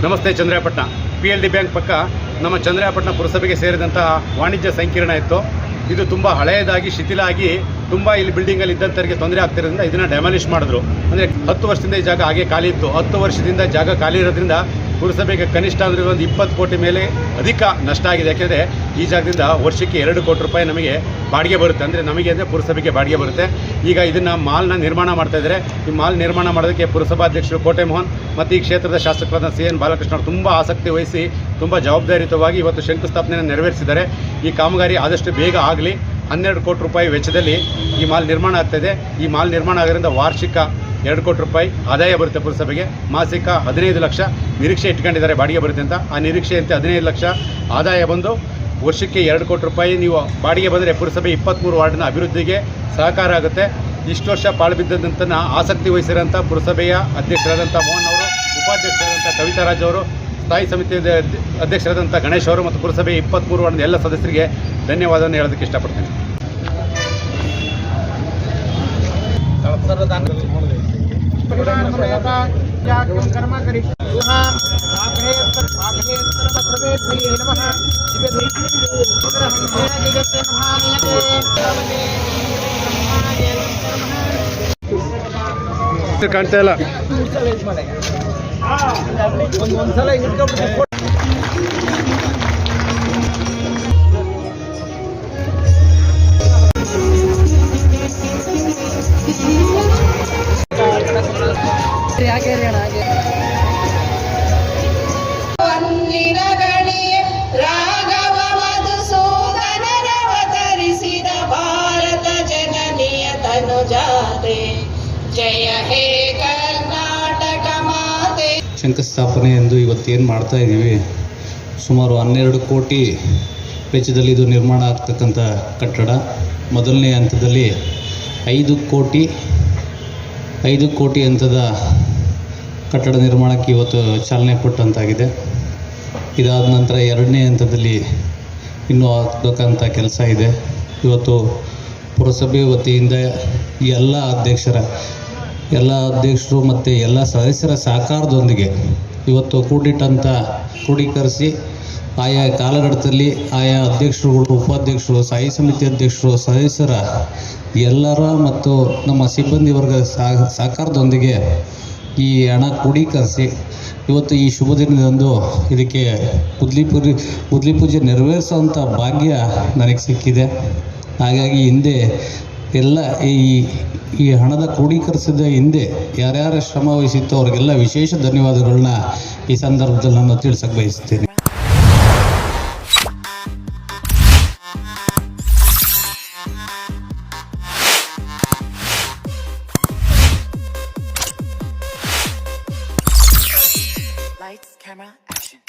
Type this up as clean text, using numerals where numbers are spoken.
ನಮಸ್ತೆ. Chandrayapatna PLD bank ಪಕ್ಕ ನಮ್ಮ ಚಂದ್ರಾಯಪಟ್ಟಣ ಪುರಸಭೆಗೆ ಸೇರಿದಂತಹ ವಾಣಿಜ್ಯ ಸಂಕೀರ್ಣ ಇತ್ತು. ಇದು ತುಂಬ ಹಳೆಯದಾಗಿ ಶಿಥಿಲಾಗಿ ತುಂಬ ಇಲ್ಲಿ ಬಿಲ್ಡಿಂಗಲ್ಲಿ ಇದ್ದಂಥವರಿಗೆ ತೊಂದರೆ ಆಗ್ತಿರೋದ್ರಿಂದ ಇದನ್ನು ಡೆಮಾಲಿಷ್ ಮಾಡಿದ್ರು. ಅಂದರೆ 10 ವರ್ಷದಿಂದ ಈ ಜಾಗ ಹಾಗೆ ಖಾಲಿ ಇತ್ತು. 10 ವರ್ಷದಿಂದ ಜಾಗ ಖಾಲಿ ಇರೋದ್ರಿಂದ ಪುರಸಭೆಗೆ ಕನಿಷ್ಠ ಅಂದರೆ ಒಂದು 20 ಕೋಟಿ ಮೇಲೆ ಅಧಿಕ ನಷ್ಟ ಆಗಿದೆ. ಯಾಕೆಂದರೆ ಈ ಜಾಗದಿಂದ ವರ್ಷಕ್ಕೆ 2 ಕೋಟಿ ರೂಪಾಯಿ ನಮಗೆ ಬಾಡಿಗೆ ಬರುತ್ತೆ. ಅಂದರೆ ನಮಗೆ ಅಂದರೆ ಪುರಸಭೆಗೆ ಬಾಡಿಗೆ ಬರುತ್ತೆ. ಈಗ ಇದನ್ನು ಮಾಲ್ನ ನಿರ್ಮಾಣ ಮಾಡ್ತಾಯಿದ್ದಾರೆ. ಈ ಮಾಲ್ ನಿರ್ಮಾಣ ಮಾಡೋದಕ್ಕೆ ಪುರಸಭಾಧ್ಯಕ್ಷರು ಕೋಟೆ ಮೋಹನ್ ಮತ್ತು ಈ ಕ್ಷೇತ್ರದ ಶಾಸಕರಾದ CN ಬಾಲಕೃಷ್ಣ ಅವರು ತುಂಬ ಆಸಕ್ತಿ ವಹಿಸಿ ತುಂಬ ಜವಾಬ್ದಾರಿಯುತವಾಗಿ ಇವತ್ತು ಶಂಕುಸ್ಥಾಪನೆಯನ್ನು ನೆರವೇರಿಸಿದ್ದಾರೆ. ಈ ಕಾಮಗಾರಿ ಆದಷ್ಟು ಬೇಗ ಆಗಲಿ. 12 ಕೋಟಿ ರೂಪಾಯಿ ವೆಚ್ಚದಲ್ಲಿ ಈ ಮಾಲ್ ನಿರ್ಮಾಣ ಆಗ್ತಾಯಿದೆ. ಈ ಮಾಲ್ ನಿರ್ಮಾಣ ಆಗೋದ್ರಿಂದ ವಾರ್ಷಿಕ 2 ಕೋಟಿ ರೂಪಾಯಿ ಆದಾಯ ಬರುತ್ತೆ ಪುರಸಭೆಗೆ. ಮಾಸಿಕ 15 ಲಕ್ಷ ನಿರೀಕ್ಷೆ ಇಟ್ಕೊಂಡಿದ್ದಾರೆ ಬಾಡಿಗೆ ಬರುತ್ತೆ ಅಂತ. ಆ ನಿರೀಕ್ಷೆಯಂತೆ 15 ಲಕ್ಷ ಆದಾಯ ಬಂದು ವರ್ಷಕ್ಕೆ 2 ಕೋಟಿ ರೂಪಾಯಿ ನೀವು ಬಾಡಿಗೆ ಬಂದರೆ ಪುರಸಭೆ 23 ವಾರ್ಡ್ನ ಅಭಿವೃದ್ಧಿಗೆ ಸಹಕಾರ ಆಗುತ್ತೆ. ಇಷ್ಟು ವರ್ಷ ಪಾಳು ಬಿದ್ದಂಥ ಆಸಕ್ತಿ ವಹಿಸಿರೋಂಥ ಪುರಸಭೆಯ ಅಧ್ಯಕ್ಷರಾದಂಥ ಮೋಹನ್ ಅವರು, ಉಪಾಧ್ಯಕ್ಷರಾದಂಥ ಕವಿತಾ ರಾಜ್ ಅವರು, ಸ್ಥಾಯಿ ಸಮಿತಿ ಅಧ್ಯಕ್ಷರಾದಂಥ ಗಣೇಶ್ ಅವರು ಮತ್ತು ಪುರಸಭೆ 23 ವಾರ್ಡ್ನ ಎಲ್ಲ ಸದಸ್ಯರಿಗೆ ಧನ್ಯವಾದವನ್ನು ಹೇಳೋದಕ್ಕೆ ಇಷ್ಟಪಡ್ತೀನಿ. ಕಾಣ್ತಾ ಇಲ್ಲ. ಒಂದ್ಸಲ ರಾಘವ ಮಧುಸೂದನರವತರಿಸಿದ ಭಾರತ ಜನನಿಯ ತನುಜಾತೆ ಜಯ ಹೇ ಕರ್ನಾಟಕ ಮಾತೆ. ಶಂಕುಸ್ಥಾಪನೆ ಎಂದು ಇವತ್ತೇನು ಮಾಡ್ತಾ ಇದ್ದೀವಿ, ಸುಮಾರು 12 ಕೋಟಿ ವೆಚ್ಚದಲ್ಲಿ ಇದು ನಿರ್ಮಾಣ ಆಗ್ತಕ್ಕಂಥ ಕಟ್ಟಡ. ಮೊದಲನೇ ಹಂತದಲ್ಲಿ 5 ಕೋಟಿ ಹಂತದ ಕಟ್ಟಡ ನಿರ್ಮಾಣಕ್ಕೆ ಇವತ್ತು ಚಾಲನೆ ಕೊಟ್ಟಂತಾಗಿದೆ. ಇದಾದ ನಂತರ 2ನೇ ಹಂತದಲ್ಲಿ ಇನ್ನೂ ಆಗಬೇಕಂತ ಕೆಲಸ ಇದೆ. ಇವತ್ತು ಪುರಸಭೆ ವತಿಯಿಂದ ಎಲ್ಲ ಅಧ್ಯಕ್ಷರು ಮತ್ತು ಎಲ್ಲ ಸದಸ್ಯರ ಸಹಕಾರದೊಂದಿಗೆ ಇವತ್ತು ಕ್ರೋಢೀಕರಿಸಿ ಆಯಾ ಕಾಲಘಟ್ಟದಲ್ಲಿ ಆಯಾ ಅಧ್ಯಕ್ಷರುಗಳು, ಉಪಾಧ್ಯಕ್ಷರು, ಸ್ಥಾಯಿ ಸಮಿತಿ ಅಧ್ಯಕ್ಷರು, ಸದಸ್ಯರ ಎಲ್ಲರ ಮತ್ತು ನಮ್ಮ ಸಿಬ್ಬಂದಿ ವರ್ಗದ ಸಹಕಾರದೊಂದಿಗೆ ಈ ಹಣ ಕ್ರೋಢೀಕರಿಸಿ ಇವತ್ತು ಈ ಶುಭ ದಿನದಂದು ಇದಕ್ಕೆ ಗುದ್ಲಿ ಪೂಜೆ ನೆರವೇರಿಸುವಂಥ ಭಾಗ್ಯ ನನಗೆ ಸಿಕ್ಕಿದೆ. ಹಾಗಾಗಿ ಹಿಂದೆ ಎಲ್ಲ ಈ ಹಣದ ಕ್ರೋಢೀಕರಿಸಿದ ಹಿಂದೆ ಯಾರ್ಯಾರ ಶ್ರಮ ವಹಿಸಿತ್ತು ಅವ್ರಿಗೆಲ್ಲ ವಿಶೇಷ ಧನ್ಯವಾದಗಳನ್ನ ಈ ಸಂದರ್ಭದಲ್ಲಿ ನಾನು ತಿಳಿಸಕ್ಕೆ ಬಯಸ್ತೇನೆ. Lights, camera, action.